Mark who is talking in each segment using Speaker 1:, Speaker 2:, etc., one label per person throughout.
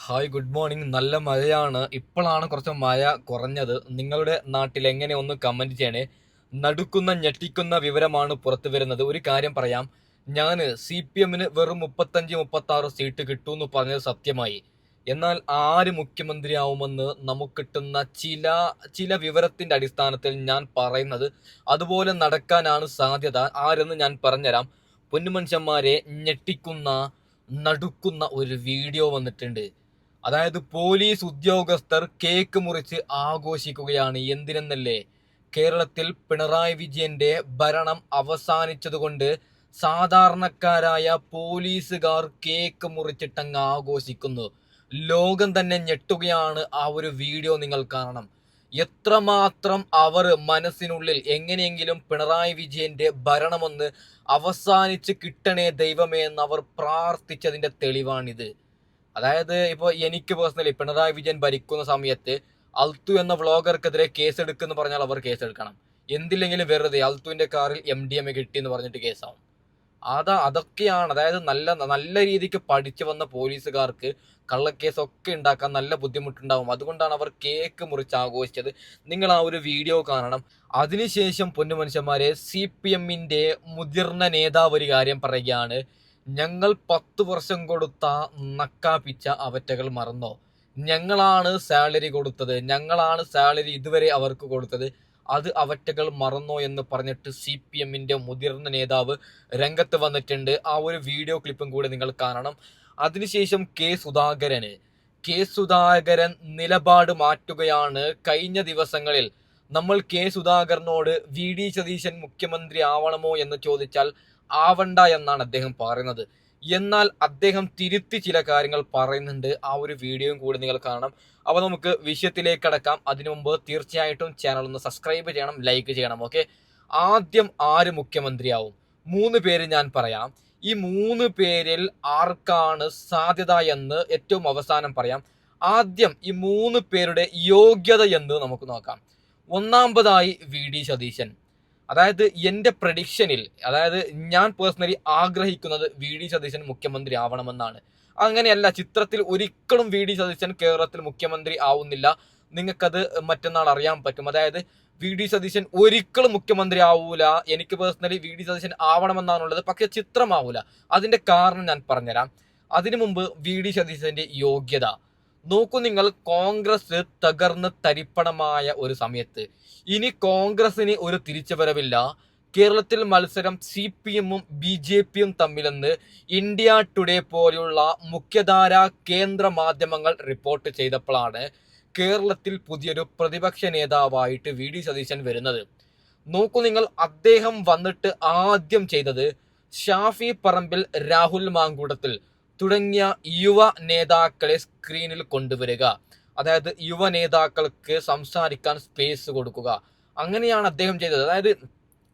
Speaker 1: Hi, good morning. നല്ല മഴയാണ്. ഇപ്പോഴാണ് കുറച്ച് മഴ കുറഞ്ഞത്. നിങ്ങളുടെ നാട്ടിൽ എങ്ങനെ ഒന്ന് കമന്റ് ചെയ്യണേ. നടുക്കുന്ന ഞെട്ടിക്കുന്ന വിവരമാണ് പുറത്തു വരുന്നത്. ഒരു കാര്യം പറയാം, ഞാൻ CPM-ന് വെറും 35-36 സീറ്റ് കിട്ടുമെന്ന് പറഞ്ഞത് സത്യമായി. എന്നാൽ ആര് മുഖ്യമന്ത്രിയാവുമെന്ന് നമുക്ക് കിട്ടുന്ന ചില ചില വിവരത്തിന്റെ അടിസ്ഥാനത്തിൽ ഞാൻ പറയുന്നത് അതുപോലെ നടക്കാനാണ് സാധ്യത. ആരെന്ന് ഞാൻ പറഞ്ഞുതരാം. പൊന്നുമനുഷ്യന്മാരെ, ഞെട്ടിക്കുന്ന നടുക്കുന്ന ഒരു വീഡിയോ വന്നിട്ടുണ്ട്. അതായത് പോലീസ് ഉദ്യോഗസ്ഥർ കേക്ക് മുറിച്ച് ആഘോഷിക്കുകയാണ്. എന്തിനെന്നല്ലേ, കേരളത്തിൽ പിണറായി വിജയന്റെ ഭരണം അവസാനിച്ചതുകൊണ്ട് സാധാരണക്കാരായ പോലീസുകാർ കേക്ക് മുറിച്ചിട്ടങ്ങ് ആഘോഷിക്കുന്നു. ലോകം തന്നെ ഞെട്ടുകയാണ്. ആ ഒരു വീഡിയോ നിങ്ങൾ കാണണം. എത്രമാത്രം അവർ മനസ്സിനുള്ളിൽ എങ്ങനെയെങ്കിലും പിണറായി വിജയന്റെ ഭരണമൊന്ന് അവസാനിച്ച് കിട്ടണേ ദൈവമേ എന്ന് അവർ പ്രാർത്ഥിച്ചതിന്റെ തെളിവാണിത്. അതായത് ഇപ്പോൾ എനിക്ക് പേഴ്സണലി പിണറായി വിജയൻ ഭരിക്കുന്ന സമയത്ത് അൽത്തു എന്ന വ്ളോഗർക്കെതിരെ കേസെടുക്കുമെന്ന് പറഞ്ഞാൽ അവർ കേസെടുക്കണം. എന്തില്ലെങ്കിലും വെറുതെ അൽത്തുവിന്റെ കാറിൽ MDMA കിട്ടി എന്ന് പറഞ്ഞിട്ട് കേസാവും. അതൊക്കെയാണ്. അതായത് നല്ല നല്ല രീതിക്ക് പഠിച്ചു വന്ന പോലീസുകാർക്ക് കള്ളക്കേസൊക്കെ ഉണ്ടാക്കാൻ നല്ല ബുദ്ധിമുട്ടുണ്ടാവും. അതുകൊണ്ടാണ് അവർ കേക്ക് മുറിച്ച് ആഘോഷിച്ചത്. നിങ്ങൾ ആ ഒരു വീഡിയോ കാണണം. അതിനുശേഷം പൊന്നുമനുഷ്യന്മാരെ, CPM-ന്റെ മുതിർന്ന നേതാവ് ഒരു കാര്യം പറയുകയാണ്. ഞങ്ങൾ 10 വർഷം കൊടുത്ത നക്കാപ്പിച്ച അവറ്റകൾ മറന്നോ? ഞങ്ങളാണ് സാലറി കൊടുത്തത്, ഞങ്ങളാണ് സാലറി ഇതുവരെ അവർക്ക് കൊടുത്തത്, അത് അവറ്റകൾ മറന്നോ എന്ന് പറഞ്ഞിട്ട് CPM-ന്റെ മുതിർന്ന നേതാവ് രംഗത്ത് വന്നിട്ടുണ്ട്. ആ ഒരു വീഡിയോ ക്ലിപ്പും കൂടി നിങ്ങൾ കാണണം. അതിനുശേഷം കെ സുധാകരൻ നിലപാട് മാറ്റുകയാണ്. കഴിഞ്ഞ ദിവസങ്ങളിൽ നമ്മൾ കെ സുധാകരനോട് VD സതീശൻ മുഖ്യമന്ത്രി ആവണമോ എന്ന് ചോദിച്ചാൽ ആവണ്ട എന്നാണ് അദ്ദേഹം പറയുന്നത്. എന്നാൽ അദ്ദേഹം തിരുത്തി ചില കാര്യങ്ങൾ പറയുന്നുണ്ട്. ആ ഒരു വീഡിയോയും കൂടി നിങ്ങൾ കാണണം. അപ്പോൾ നമുക്ക് വിഷയത്തിലേക്ക് കടക്കാം. അതിനു മുമ്പ് തീർച്ചയായിട്ടും ചാനൽ ഒന്ന് സബ്സ്ക്രൈബ് ചെയ്യണം, ലൈക്ക് ചെയ്യണം. ഓക്കെ, ആദ്യം ആര് മുഖ്യമന്ത്രിയാവും? 3 പേര് ഞാൻ പറയാം. ഈ 3 പേരിൽ ആർക്കാണ് സാധ്യത എന്ന് ഏറ്റവും അവസാനം പറയാം. ആദ്യം ഈ 3 പേരുടെ യോഗ്യത എന്ന് നമുക്ക് നോക്കാം. ഒന്നാമതായി VD സതീശൻ. അതായത് എൻ്റെ പ്രഡിക്ഷനിൽ, അതായത് ഞാൻ പേഴ്സണലി ആഗ്രഹിക്കുന്നത് VD സതീശൻ മുഖ്യമന്ത്രി ആവണമെന്നാണ്. അങ്ങനെയല്ല, ചിത്രത്തിൽ ഒരിക്കലും VD സതീശൻ കേരളത്തിൽ മുഖ്യമന്ത്രി ആവുന്നില്ല. നിങ്ങൾക്കത് മറ്റന്നാൾ അറിയാൻ പറ്റും. അതായത് VD സതീശൻ ഒരിക്കലും മുഖ്യമന്ത്രി ആവൂല. എനിക്ക് പേഴ്സണലി VD സതീശൻ ആവണമെന്നാണുള്ളത്, പക്ഷെ ചിത്രമാവൂല. അതിന്റെ കാരണം ഞാൻ പറഞ്ഞുതരാം. അതിനു മുമ്പ് VD സതീശന്റെ യോഗ്യത നോക്കൂ നിങ്ങൾ. കോൺഗ്രസ് തകർന്ന് തരിപ്പണമായ ഒരു സമയത്ത് ഇനി കോൺഗ്രസിന് ഒരു തിരിച്ചുവരവില്ല. കേരളത്തിൽ മത്സരം CPM-ഉം BJP-യും തമ്മിലെന്ന് ഇന്ത്യ ടുഡേ പോലെയുള്ള മുഖ്യധാര കേന്ദ്ര മാധ്യമങ്ങൾ റിപ്പോർട്ട് ചെയ്തപ്പോഴാണ് കേരളത്തിൽ പുതിയൊരു പ്രതിപക്ഷ നേതാവായിട്ട് VD സതീശൻ വരുന്നത്. നോക്കൂ നിങ്ങൾ, അദ്ദേഹം വന്നിട്ട് ആദ്യം ചെയ്തത് ഷാഫി പറമ്പിൽ, രാഹുൽ മാങ്കൂട്ടത്തിൽ തുടങ്ങിയ യുവ നേതാക്കളെ സ്ക്രീനിൽ കൊണ്ടുവരിക. അതായത് യുവ നേതാക്കൾക്ക് സംസാരിക്കാൻ സ്പേസ് കൊടുക്കുക. അങ്ങനെയാണ് അദ്ദേഹം ചെയ്തത്. അതായത്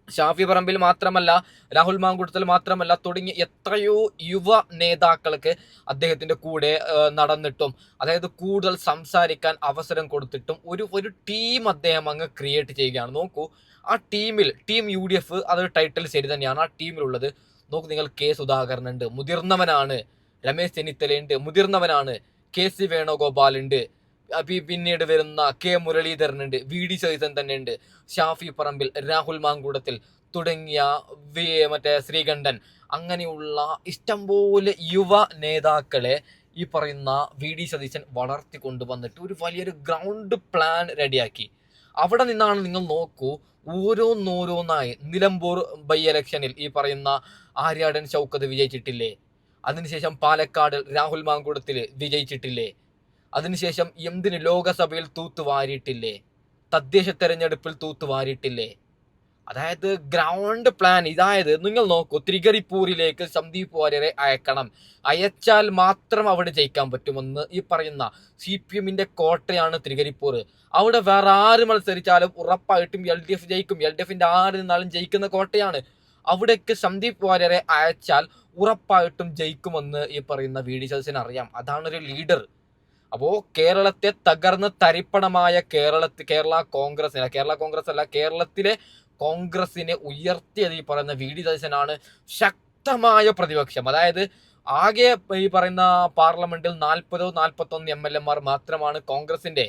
Speaker 1: ഷാഫി പറമ്പിൽ മാത്രമല്ല, രാഹുൽ മാങ്കൂട്ടത്തിൽ മാത്രമല്ല, തുടങ്ങിയ എത്രയോ യുവ നേതാക്കൾക്ക് അദ്ദേഹത്തിന്റെ കൂടെ നടന്നിട്ടും, അതായത് കൂടുതൽ സംസാരിക്കാൻ അവസരം കൊടുത്തിട്ടും ഒരു ടീം അദ്ദേഹം അങ്ങ് ക്രിയേറ്റ് ചെയ്യുകയാണ്. നോക്കൂ, ആ ടീം UDF, അതൊരു ടൈറ്റിൽ ശരി തന്നെയാണ്. ആ ടീമിലുള്ളത് നോക്കൂ നിങ്ങൾ. കെ സുധാകരൻ ഉണ്ട്, മുതിർന്നവനാണ്. രമേശ് ചെന്നിത്തലയുണ്ട്, മുതിർന്നവനാണ്. KC വേണുഗോപാൽ ഉണ്ട്. പിന്നീട് വരുന്ന മുരളീധരൻ ഉണ്ട്, VD സതീശൻ തന്നെ ഉണ്ട്, ഷാഫി പറമ്പിൽ, രാഹുൽ മാങ്കൂടത്തിൽ തുടങ്ങിയ ശ്രീകണ്ഠൻ, അങ്ങനെയുള്ള ഇഷ്ടംപോലെ യുവ നേതാക്കളെ ഈ പറയുന്ന VD സതീശൻ വളർത്തി കൊണ്ടുവന്നിട്ട് ഒരു വലിയൊരു ഗ്രൗണ്ട് പ്ലാൻ റെഡിയാക്കി. അവിടെ നിന്നാണ് നിങ്ങൾ നോക്കൂ, ഓരോന്നോരോന്നായി നിലമ്പൂർ ബൈ ഇലക്ഷനിൽ ഈ പറയുന്ന ആര്യാടൻ ഷൗക്കത്ത് വിജയിച്ചിട്ടില്ലേ? അതിനുശേഷം പാലക്കാട് രാഹുൽ മാങ്കൂടത്തിൽ വിജയിച്ചിട്ടില്ലേ? അതിനുശേഷം എന്തിന് ലോകസഭയിൽ തൂത്തുവാരിയിട്ടില്ലേ? തദ്ദേശ തെരഞ്ഞെടുപ്പിൽ തൂത്തുവാരിയിട്ടില്ലേ? അതായത് ഗ്രൗണ്ട് പ്ലാൻ. ഇതായത് നിങ്ങൾ നോക്കൂ, തൃക്കരിപ്പൂരിലേക്ക് സന്ദീപ് വാര്യരെ അയക്കണം. അയച്ചാൽ മാത്രം അവിടെ ജയിക്കാൻ പറ്റുമെന്ന് ഈ പറയുന്ന CPM-ന്റെ കോട്ടയാണ് തൃക്കരിപ്പൂർ. അവിടെ വേറെ ആര് മത്സരിച്ചാലും ഉറപ്പായിട്ടും LDF ജയിക്കും. LDF-ന്റെ ആര് നിന്നാലും ജയിക്കുന്ന കോട്ടയാണ്. അവിടേക്ക് സന്ദീപ് വാര്യരെ അയച്ചാൽ ഉറപ്പായിട്ടും ജയിക്കുമെന്ന് ഈ പറയുന്ന VD സതീശന് അറിയാം. അതാണ് ഒരു ലീഡർ. അപ്പോ കേരളത്തെ തകർന്ന് തരിപ്പണമായ കേരള കോൺഗ്രസിനെ ഉയർത്തിയത് ഈ പറയുന്ന VD സതീശനാണ്. ശക്തമായ പ്രതിപക്ഷം. അതായത് ആകെ ഈ പറയുന്ന പാർലമെന്റിൽ 40-41 MLA മാത്രമാണ് കോൺഗ്രസിന്റെ.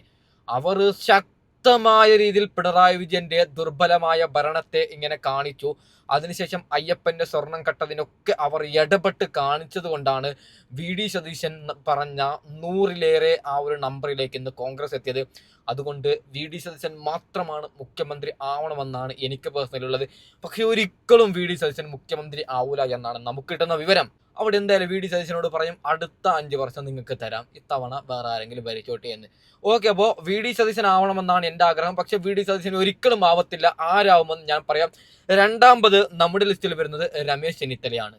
Speaker 1: അവർ ശക്തമായ രീതിയിൽ പിണറായി വിജയന്റെ ദുർബലമായ ഭരണത്തെ ഇങ്ങനെ കാണിച്ചു. അതിനുശേഷം അയ്യപ്പന്റെ സ്വർണം കട്ടതിനൊക്കെ അവർ ഇടപെട്ട് കാണിച്ചത് കൊണ്ടാണ് VD സതീശൻ പറഞ്ഞ 100-ലേറെ ആ ഒരു നമ്പറിലേക്ക് ഇന്ന് കോൺഗ്രസ് എത്തിയത്. അതുകൊണ്ട് VD സതീശൻ മാത്രമാണ് മുഖ്യമന്ത്രി ആവണമെന്നാണ് എനിക്ക് പേഴ്സണലി ഉള്ളത്. പക്ഷെ ഒരിക്കലും VD സതീശൻ മുഖ്യമന്ത്രി ആവൂല എന്നാണ് നമുക്ക് കിട്ടുന്ന വിവരം. അവിടെ എന്തായാലും VD സതീശനോട് പറയും, അടുത്ത 5 വർഷം നിങ്ങൾക്ക് തരാം, ഇത്തവണ വേറെ ആരെങ്കിലും ഭരിച്ചോട്ടെ എന്ന്. ഓക്കെ, അപ്പോൾ VD സതീശൻ ആവണമെന്നാണ് എൻ്റെ ആഗ്രഹം. പക്ഷെ VD സതീശൻ ഒരിക്കലും ആവത്തില്ല. ആരാവുമെന്ന് ഞാൻ പറയാം. രണ്ടാമത് നമ്മുടെ ലിസ്റ്റിൽ വരുന്നത് രമേശ് ചെന്നിത്തലയാണ്.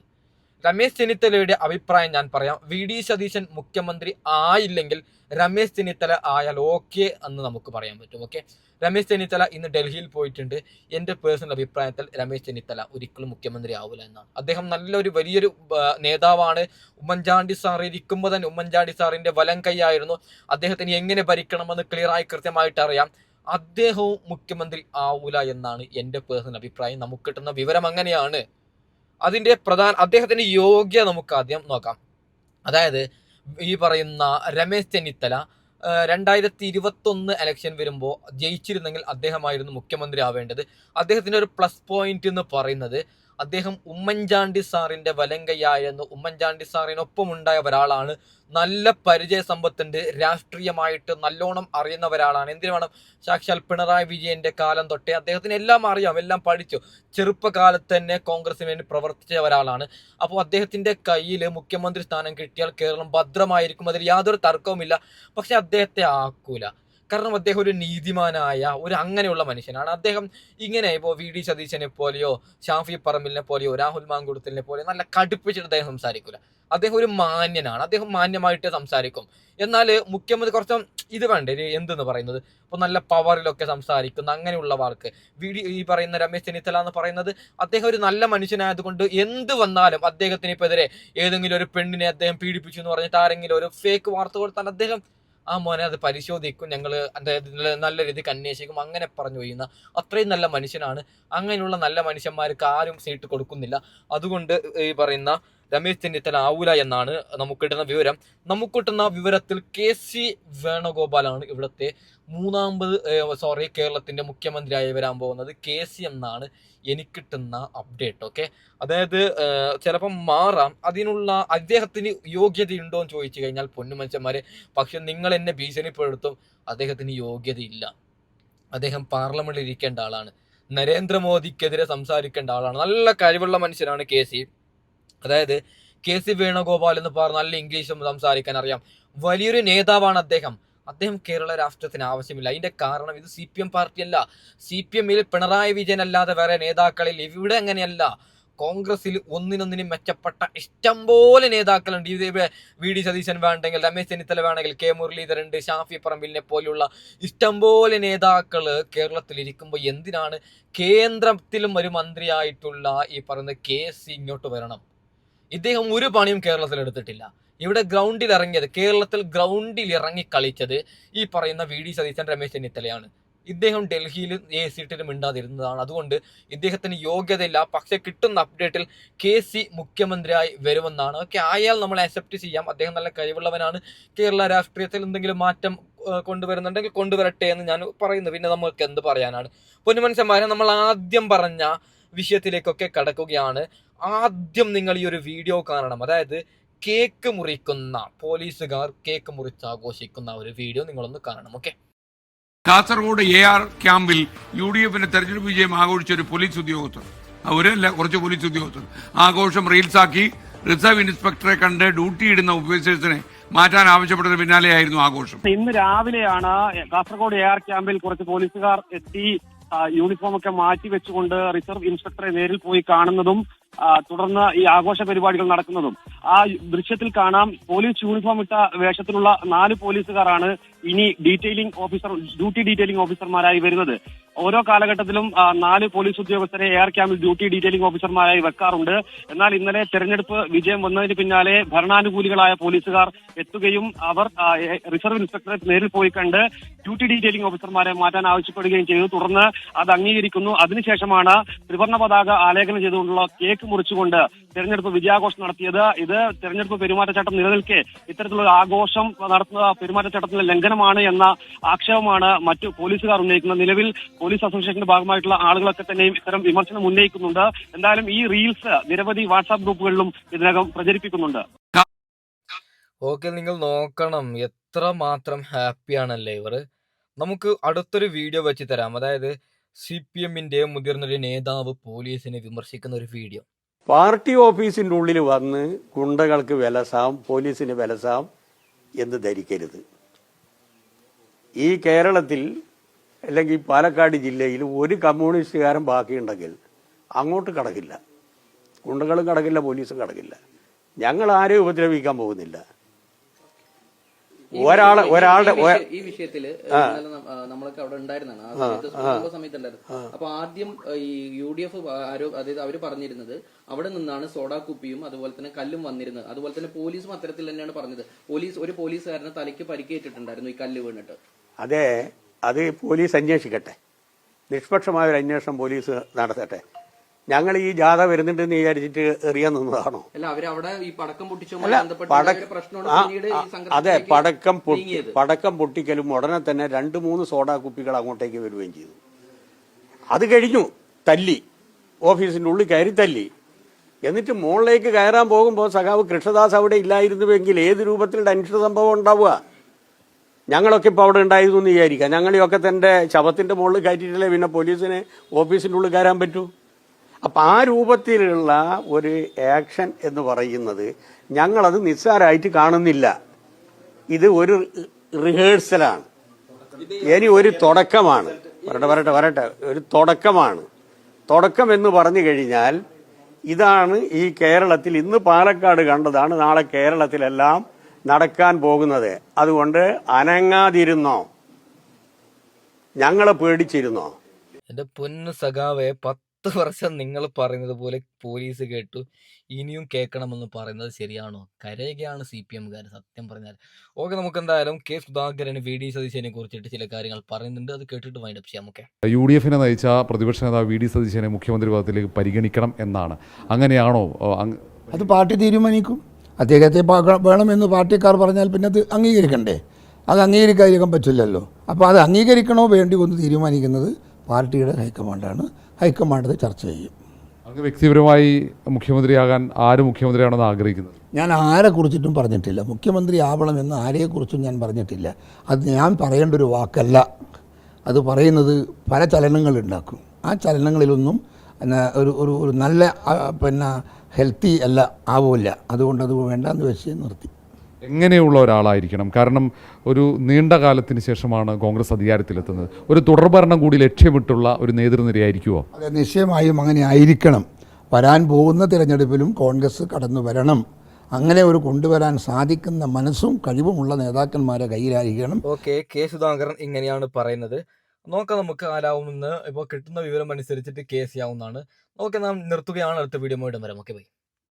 Speaker 1: രമേശ് ചെന്നിത്തലയുടെ അഭിപ്രായം ഞാൻ പറയാം. VD സതീശൻ മുഖ്യമന്ത്രി ആയില്ലെങ്കിൽ രമേശ് ചെന്നിത്തല ആയാൽ ഓക്കെ എന്ന് നമുക്ക് പറയാൻ പറ്റും. ഓക്കെ, രമേശ് ചെന്നിത്തല ഇന്ന് ഡൽഹിയിൽ പോയിട്ടുണ്ട്. എൻ്റെ പേഴ്സണൽ അഭിപ്രായത്തിൽ രമേശ് ചെന്നിത്തല ഒരിക്കലും മുഖ്യമന്ത്രി ആവില്ല എന്നാണ്. അദ്ദേഹം വലിയൊരു നേതാവാണ്. ഉമ്മൻചാണ്ടി സാർ ഇരിക്കുമ്പോൾ തന്നെ ഉമ്മൻചാണ്ടി സാറിന്റെ വലം കൈയായിരുന്നു. അദ്ദേഹത്തിന് എങ്ങനെ ഭരിക്കണമെന്ന് കൃത്യമായിട്ട് അറിയാം. അദ്ദേഹവും മുഖ്യമന്ത്രി ആവൂല എന്നാണ് എൻ്റെ പേഴ്സണൽ അഭിപ്രായം. നമുക്ക് കിട്ടുന്ന വിവരം അങ്ങനെയാണ്. അതിന്റെ അദ്ദേഹത്തിന്റെ യോഗ്യത നമുക്ക് ആദ്യം നോക്കാം. അതായത് ഈ പറയുന്ന രമേശ് ചെന്നിത്തല 2021 ഇലക്ഷൻ വരുമ്പോൾ ജയിച്ചിരുന്നെങ്കിൽ അദ്ദേഹമായിരുന്നു മുഖ്യമന്ത്രി ആവേണ്ടത്. അദ്ദേഹത്തിന്റെ ഒരു പ്ലസ് പോയിന്റ് എന്ന് പറയുന്നത് അദ്ദേഹം ഉമ്മൻചാണ്ടി സാറിന്റെ വലങ്കയായിരുന്നു. ഉമ്മൻചാണ്ടി സാറിനൊപ്പം ഉണ്ടായ ഒരാളാണ്. നല്ല പരിചയ സമ്പത്തുണ്ട്. രാഷ്ട്രീയമായിട്ട് നല്ലോണം അറിയുന്ന ഒരാളാണ്. എന്തിനു വേണം, സാക്ഷാൽ പിണറായി വിജയന്റെ കാലം തൊട്ടേ അദ്ദേഹത്തിന് എല്ലാം അറിയാം, എല്ലാം പഠിച്ചു. ചെറുപ്പകാലത്ത് തന്നെ കോൺഗ്രസിന് വേണ്ടി പ്രവർത്തിച്ച ഒരാളാണ്. അപ്പോൾ അദ്ദേഹത്തിന്റെ കയ്യിൽ മുഖ്യമന്ത്രി സ്ഥാനം കിട്ടിയാൽ കേരളം ഭദ്രമായിരിക്കും, അതിൽ യാതൊരു തർക്കവുമില്ല. പക്ഷെ അദ്ദേഹത്തെ ആക്കൂല. കാരണം അദ്ദേഹം ഒരു നീതിമാനായ അങ്ങനെയുള്ള മനുഷ്യനാണ്. അദ്ദേഹം ഇങ്ങനെ ഇപ്പോൾ VD സതീശനെ പോലെയോ ഷാഫി പറമ്പിലിനെ പോലെയോ രാഹുൽ മാങ്കുടത്തിലിനെ പോലെയോ നല്ല കടുപ്പിച്ചിട്ട് അദ്ദേഹം സംസാരിക്കില്ല. അദ്ദേഹം ഒരു മാന്യനാണ്. അദ്ദേഹം മാന്യമായിട്ട് സംസാരിക്കും. എന്നാൽ മുഖ്യമന്ത്രി കുറച്ചും ഇത് വേണ്ടേ എന്തെന്ന് പറയുന്നത്, ഇപ്പോൾ നല്ല പവറിലൊക്കെ സംസാരിക്കുന്ന അങ്ങനെയുള്ള വാൾക്ക് ഈ പറയുന്ന രമേശ് ചെന്നിത്തല എന്ന് പറയുന്നത് അദ്ദേഹം ഒരു നല്ല മനുഷ്യനായതുകൊണ്ട് എന്ത് വന്നാലും അദ്ദേഹത്തിന് ഇപ്പൊ എതിരെ ഏതെങ്കിലും ഒരു പെണ്ണിനെ അദ്ദേഹം പീഡിപ്പിച്ചു എന്ന് പറഞ്ഞിട്ട് ആരെങ്കിലും ഒരു ഫേക്ക് വാർത്ത കൊടുത്താൽ അദ്ദേഹം മോനെ അത് പരിശോധിക്കും, ഞങ്ങൾ നല്ല രീതിക്ക് അന്വേഷിക്കും, അങ്ങനെ പറഞ്ഞു കഴിയുന്ന അത്രയും നല്ല മനുഷ്യനാണ്. അങ്ങനെയുള്ള നല്ല മനുഷ്യന്മാർക്ക് ആരും സീറ്റ് കൊടുക്കുന്നില്ല. അതുകൊണ്ട് ഈ പറയുന്ന രമേശ് ചെന്നിത്തല ആവൂല എന്നാണ് നമുക്ക് കിട്ടുന്ന വിവരം. നമുക്ക് കിട്ടുന്ന വിവരത്തിൽ KC വേണുഗോപാലാണ് ഇവിടുത്തെ കേരളത്തിന്റെ മുഖ്യമന്ത്രിയായി വരാൻ പോകുന്നത്. KC എന്നാണ് എനിക്ക് കിട്ടുന്ന അപ്ഡേറ്റ്. ഓക്കെ, അതായത് ചിലപ്പം മാറാം. അതിനുള്ള അദ്ദേഹത്തിന് യോഗ്യതയുണ്ടോ എന്ന് ചോദിച്ചു കഴിഞ്ഞാൽ പൊന്നു മനുഷ്യന്മാരെ, പക്ഷെ നിങ്ങൾ എന്നെ ഭീഷണിപ്പെടുത്തും. അദ്ദേഹത്തിന് യോഗ്യതയില്ല. അദ്ദേഹം പാർലമെന്റിൽ ഇരിക്കേണ്ട ആളാണ്. നരേന്ദ്രമോദിക്കെതിരെ സംസാരിക്കേണ്ട ആളാണ്. നല്ല കഴിവുള്ള മനുഷ്യനാണ് KC. അതായത് KC വേണുഗോപാൽ എന്ന് പറഞ്ഞ നല്ല ഇംഗ്ലീഷും സംസാരിക്കാൻ അറിയാം. വലിയൊരു നേതാവാണ് അദ്ദേഹം. കേരള രാഷ്ട്രത്തിന് ആവശ്യമില്ല. അതിന്റെ കാരണം ഇത് CPM പാർട്ടിയല്ല. CPM-ൽ പിണറായി വിജയൻ അല്ലാതെ വേറെ നേതാക്കളിൽ ഇവിടെ അങ്ങനെയല്ല. കോൺഗ്രസിൽ ഒന്നിനൊന്നിനും മെച്ചപ്പെട്ട ഇഷ്ടംപോലെ നേതാക്കളുണ്ട്. VD സതീശൻ വേണ്ടെങ്കിൽ, രമേശ് ചെന്നിത്തല വേണമെങ്കിൽ, K മുരളീധരൻ ഉണ്ട്, ഷാഫി പറമ്പിലിനെ പോലെയുള്ള ഇഷ്ടംപോലെ നേതാക്കൾ കേരളത്തിൽ ഇരിക്കുമ്പോൾ എന്തിനാണ് കേന്ദ്രത്തിലും ഒരു മന്ത്രിയായിട്ടുള്ള ഈ പറയുന്ന KC ഇങ്ങോട്ട് വരണം? ഇദ്ദേഹം ഒരു പണിയും കേരളത്തിൽ എടുത്തിട്ടില്ല. ഇവിടെ ഗ്രൗണ്ടിൽ ഇറങ്ങിയത്, കേരളത്തിൽ ഗ്രൗണ്ടിൽ ഇറങ്ങി കളിച്ചത് ഈ പറയുന്ന VD സതീശൻ, രമേശ് ചെന്നിത്തലയാണ്. ഇദ്ദേഹം ഡൽഹിയിൽ AC മിണ്ടാതിരുന്നതാണ്. അതുകൊണ്ട് ഇദ്ദേഹത്തിന് യോഗ്യതയില്ല. പക്ഷെ കിട്ടുന്ന അപ്ഡേറ്റിൽ KC മുഖ്യമന്ത്രിയായി വരുമെന്നാണ്. ഓക്കെ, ആയാൽ നമ്മൾ അക്സെപ്റ്റ് ചെയ്യാം. അദ്ദേഹം നല്ല കഴിവുള്ളവനാണ്. കേരള രാഷ്ട്രീയത്തിൽ എന്തെങ്കിലും മാറ്റം കൊണ്ടുവരുന്നുണ്ടെങ്കിൽ കൊണ്ടുവരട്ടെ എന്ന് ഞാൻ പറയുന്നു. പിന്നെ നമുക്ക് എന്ത് പറയാനാണ് പൊന്നുമനുഷ്യന്മാരെ. നമ്മൾ ആദ്യം പറഞ്ഞ വിഷയത്തിലേക്കൊക്കെ കടക്കുകയാണ്. ആദ്യം നിങ്ങൾ ഈ ഒരു വീഡിയോ കാണണം. അതായത് കേക്ക് മുറിക്കുന്ന പോലീസുകാർ കേക്ക് മുറിച്ച് ആഘോഷിക്കുന്ന ഒരു വീഡിയോ നിങ്ങളൊന്ന് കാണണം. ഓക്കെ,
Speaker 2: കാസർഗോഡ് AR ക്യാമ്പിൽ UDF-ന്റെ തെരഞ്ഞെടുപ്പ് വിജയം ആഘോഷിച്ച ഒരു പോലീസ് ഉദ്യോഗസ്ഥർ, അവരല്ല കുറച്ച് പോലീസ് ഉദ്യോഗസ്ഥർ, ആഘോഷം റീൽസാക്കി റിസർവ് ഇൻസ്പെക്ടറെ കണ്ട് ഡ്യൂട്ടി ഇടുന്ന ഓഫീസേഴ്സിനെ മാറ്റാൻ ആവശ്യപ്പെട്ടതിന് പിന്നാലെയായിരുന്നു ആഘോഷം.
Speaker 3: ഇന്ന് രാവിലെയാണ് കാസർഗോഡ് AR ക്യാമ്പിൽ കുറച്ച് പോലീസുകാർ എത്തി യൂണിഫോം ഒക്കെ മാറ്റി വെച്ചുകൊണ്ട് റിസർവ് ഇൻസ്പെക്ടറെ നേരിൽ പോയി കാണുന്നതും തുടർന്ന് ഈ ആഘോഷ പരിപാടികൾ നടക്കുന്നതും. ആ ദൃശ്യത്തിൽ കാണാം, പോലീസ് യൂണിഫോം ഇട്ട വേഷത്തിലുള്ള 4 പോലീസുകാരാണ് ഇനി ഡ്യൂട്ടി ഡീറ്റെയിലിംഗ് ഓഫീസർമാരായി വരുന്നത്. ഓരോ കാലഘട്ടത്തിലും 4 പോലീസ് ഉദ്യോഗസ്ഥരെ AR ക്യാമ്പിൽ ഡ്യൂട്ടി ഡീറ്റെയിലിംഗ് ഓഫീസർമാരായി വെക്കാറുണ്ട്. എന്നാൽ ഇന്നലെ തെരഞ്ഞെടുപ്പ് വിജയം വന്നതിന് പിന്നാലെ ഭരണാനുകൂലികളായ പോലീസുകാർ എത്തുകയും അവർ റിസർവ് ഇൻസ്പെക്ടറെ നേരിൽ പോയി കണ്ട് ഡ്യൂട്ടി ഡീറ്റെയിലിംഗ് ഓഫീസർമാരെ മാറ്റാൻ ആവശ്യപ്പെടുകയും ചെയ്തു. തുടർന്ന് അത് അംഗീകരിക്കുന്നു. അതിനുശേഷമാണ് ത്രിവർണ്ണ പതാക ആലേഖനം ചെയ്തുകൊണ്ടുള്ള കേക്ക് മുറിച്ചുകൊണ്ട് തെരഞ്ഞെടുപ്പ് വിജയാഘോഷം നടത്തിയത്. ഇത് തെരഞ്ഞെടുപ്പ് പെരുമാറ്റച്ചട്ടം നിലനിൽക്കെ ഇത്തരത്തിലുള്ള ആഘോഷം നടത്തുന്ന പെരുമാറ്റച്ചട്ടത്തിന്റെ ലംഘനമാണ് എന്ന ആക്ഷേപമാണ് മറ്റു പോലീസുകാർ ഉന്നയിക്കുന്നത്. നിലവിൽ പോലീസ് അസോസിയേഷന്റെ ഭാഗമായിട്ടുള്ള ആളുകളൊക്കെ തന്നെയും ഇത്തരം വിമർശനം ഉന്നയിക്കുന്നുണ്ട്. എന്തായാലും ഈ റീൽസ് നിരവധി വാട്സാപ്പ് ഗ്രൂപ്പുകളിലും ഇതിനകം പ്രചരിപ്പിക്കുന്നുണ്ട്.
Speaker 1: ഓക്കെ, നിങ്ങൾ നോക്കണം എത്ര മാത്രം ഹാപ്പിയാണല്ലേ ഇവർ. നമുക്ക് അടുത്തൊരു വീഡിയോ വെച്ച് തരാം. അതായത് CPM-ന്റെ മുതിർന്നൊരു നേതാവ് പോലീസിനെ വിമർശിക്കുന്ന ഒരു വീഡിയോ.
Speaker 4: പാർട്ടി ഓഫീസിൻ്റെ ഉള്ളിൽ വന്ന് ഗുണ്ടകൾക്ക് വിലസാം, പോലീസിന് വിലസാം എന്ന് ധരിക്കരുത്. ഈ കേരളത്തിൽ അല്ലെങ്കിൽ പാലക്കാട് ജില്ലയിൽ ഒരു കമ്മ്യൂണിസ്റ്റുകാരൻ ബാക്കിയുണ്ടെങ്കിൽ അങ്ങോട്ട് കടക്കില്ല, ഗുണ്ടകളും കടക്കില്ല, പോലീസും കടക്കില്ല. ഞങ്ങൾ ആരെയും ഉപദ്രവിക്കാൻ പോകുന്നില്ല. ഒരാളുടെ
Speaker 5: ഈ വിഷയത്തില് നമ്മളൊക്കെ അവിടെ ഉണ്ടായിരുന്നാണ് സമയത്ത് ഉണ്ടായിരുന്നു. അപ്പൊ ആദ്യം ഈ UDF അതായത് അവര് പറഞ്ഞിരുന്നത് അവിടെ നിന്നാണ് സോഡാ കുപ്പിയും അതുപോലെ തന്നെ കല്ലും വന്നിരുന്നത്. അതുപോലെ തന്നെ പോലീസും അത്തരത്തിൽ തന്നെയാണ് പറഞ്ഞത്. ഒരു പോലീസുകാരനെ തലയ്ക്ക് പരിക്കേറ്റിട്ടുണ്ടായിരുന്നു ഈ കല്ല് വീണിട്ട്.
Speaker 4: അതെ, അത് പോലീസ് അന്വേഷിക്കട്ടെ, നിഷ്പക്ഷമായ ഒരു അന്വേഷണം പോലീസ് നടത്തട്ടെ. ഞങ്ങൾ ഈ ജാഥ വരുന്നുണ്ടെന്ന് വിചാരിച്ചിട്ട് എറിയാൻ നിന്നതാണോ? അതെ, പടക്കം പൊട്ടിക്കലും ഉടനെ തന്നെ 2-3 സോഡാ കുപ്പികൾ അങ്ങോട്ടേക്ക് വരികയും ചെയ്തു. അത് കഴിഞ്ഞു തല്ലി, ഓഫീസിന്റെ ഉള്ളിൽ കയറി തല്ലി. എന്നിട്ട് മുകളിലേക്ക് കയറാൻ പോകുമ്പോൾ സഖാവ് കൃഷ്ണദാസ് അവിടെ ഇല്ലായിരുന്നുവെങ്കിൽ ഏത് രൂപത്തിലുള്ള അനിഷ്ട സംഭവം ഉണ്ടാവുക? ഞങ്ങളൊക്കെ ഇപ്പോൾ അവിടെ ഉണ്ടായിരുന്നു എന്ന് വിചാരിക്കാം. ഞങ്ങളെയൊക്കെ തന്റെ ശവത്തിന്റെ മുകളിൽ കയറ്റിയിട്ടല്ലേ പിന്നെ പോലീസിന് ഓഫീസിന്റെ ഉള്ളിൽ കയറാൻ പറ്റൂ? അപ്പം ആ രൂപത്തിലുള്ള ഒരു ആക്ഷൻ എന്ന് പറയുന്നത് ഞങ്ങളത് നിസ്സാരമായിട്ട് കാണുന്നില്ല. ഇത് ഒരു റിഹേഴ്സലാണ്, ഇനി ഒരു തുടക്കമാണ്. വരട്ടെ, ഒരു തുടക്കമാണ്. തുടക്കം എന്ന് പറഞ്ഞു കഴിഞ്ഞാൽ ഇതാണ് ഈ കേരളത്തിൽ ഇന്ന് പാലക്കാട് കണ്ടതാണ് നാളെ കേരളത്തിലെല്ലാം നടക്കാൻ പോകുന്നത്. അതുകൊണ്ട് അനങ്ങാതിരുന്നോ, ഞങ്ങളെ പേടിച്ചിരുന്നോ?
Speaker 1: എൻ്റെ പൊന്നു സഖാവെ, 10 വർഷം നിങ്ങൾ പറയുന്നത് പോലെ പോലീസ് കേട്ടു, ഇനിയും കേൾക്കണമെന്ന് പറയുന്നത് ശരിയാണോ? കരയുകയാണ് CPM-കാർ സത്യം പറഞ്ഞാൽ. ഓക്കെ, നമുക്ക് എന്തായാലും K. സുധാകരൻ VD സതീശനെ കുറിച്ചിട്ട് ചില കാര്യങ്ങൾ പറയുന്നുണ്ട്. അത് കേട്ടിട്ട് വൈൻഡപ്പ് ചെയ്യാം. ഓക്കെ,
Speaker 6: UDF-നെ നയിച്ച പ്രതിപക്ഷ നേതാവ് VD സതീശനെ മുഖ്യമന്ത്രി പദത്തിലേക്ക് പരിഗണിക്കണം എന്നാണ്. അങ്ങനെയാണോ?
Speaker 7: അത് പാർട്ടി തീരുമാനിക്കും. അദ്ദേഹത്തെ വേണമെന്ന് പാർട്ടിക്കാർ പറഞ്ഞാൽ പിന്നെ അത് അംഗീകരിക്കണ്ടേ? അത് അംഗീകരിക്കാതിരിക്കാൻ പറ്റില്ലല്ലോ. അപ്പോൾ അത് അംഗീകരിക്കണോ വേണ്ടി ഒന്ന് തീരുമാനിക്കുന്നത് പാർട്ടിയുടെ ഹൈക്കമാൻഡാണ്. ഹൈക്കമാൻഡ് അത് ചർച്ച ചെയ്യും.
Speaker 6: അങ്ങ് വ്യക്തിപരമായി മുഖ്യമന്ത്രിയാകാൻ ആര് മുഖ്യമന്ത്രിയാണെന്ന് ആഗ്രഹിക്കുന്നത്?
Speaker 7: ഞാൻ ആരെക്കുറിച്ചിട്ടും പറഞ്ഞിട്ടില്ല. മുഖ്യമന്ത്രി ആവണമെന്ന് ആരെക്കുറിച്ചും ഞാൻ പറഞ്ഞിട്ടില്ല. അത് ഞാൻ പറയേണ്ട ഒരു വാക്കല്ല. അത് പറയുന്നത് പല ചലനങ്ങളുണ്ടാക്കും. ആ ചലനങ്ങളിലൊന്നും ഒരു നല്ല ഹെൽത്തി അല്ല, ആവില്ല. അതുകൊണ്ട് അത് വേണ്ടാന്ന് വെച്ച് നിർത്തി.
Speaker 6: എങ്ങനെയുള്ള ഒരാളായിരിക്കണം? കാരണം ഒരു നീണ്ട കാലത്തിന് ശേഷമാണ് കോൺഗ്രസ് അധികാരത്തിലെത്തുന്നത്. ഒരു തുടർഭരണം കൂടി ലക്ഷ്യമിട്ടുള്ള ഒരു നേതൃനിരയായിരിക്കുമോ?
Speaker 7: അതെ, നിശ്ചയമായും അങ്ങനെ ആയിരിക്കണം. വരാൻ പോകുന്ന തിരഞ്ഞെടുപ്പിലും കോൺഗ്രസ് കടന്നു വരണം. അങ്ങനെ ഒരു കൊണ്ടുവരാൻ സാധിക്കുന്ന മനസ്സും കഴിവുമുള്ള നേതാക്കന്മാരെ കയ്യിലായിരിക്കണം.
Speaker 1: Okay, K. സുധാകരൻ ഇങ്ങനെയാണ് പറയുന്നത്. നോക്കാം നമുക്ക് ആരാവുമെന്ന്. ഇപ്പോൾ കിട്ടുന്ന വിവരം അനുസരിച്ചിട്ട് കേസ് ആവുന്നതാണ്. ഓക്കെ, നാം നിർത്തുകയാണ്. അടുത്ത വീഡിയോ വരാം. Okay, by.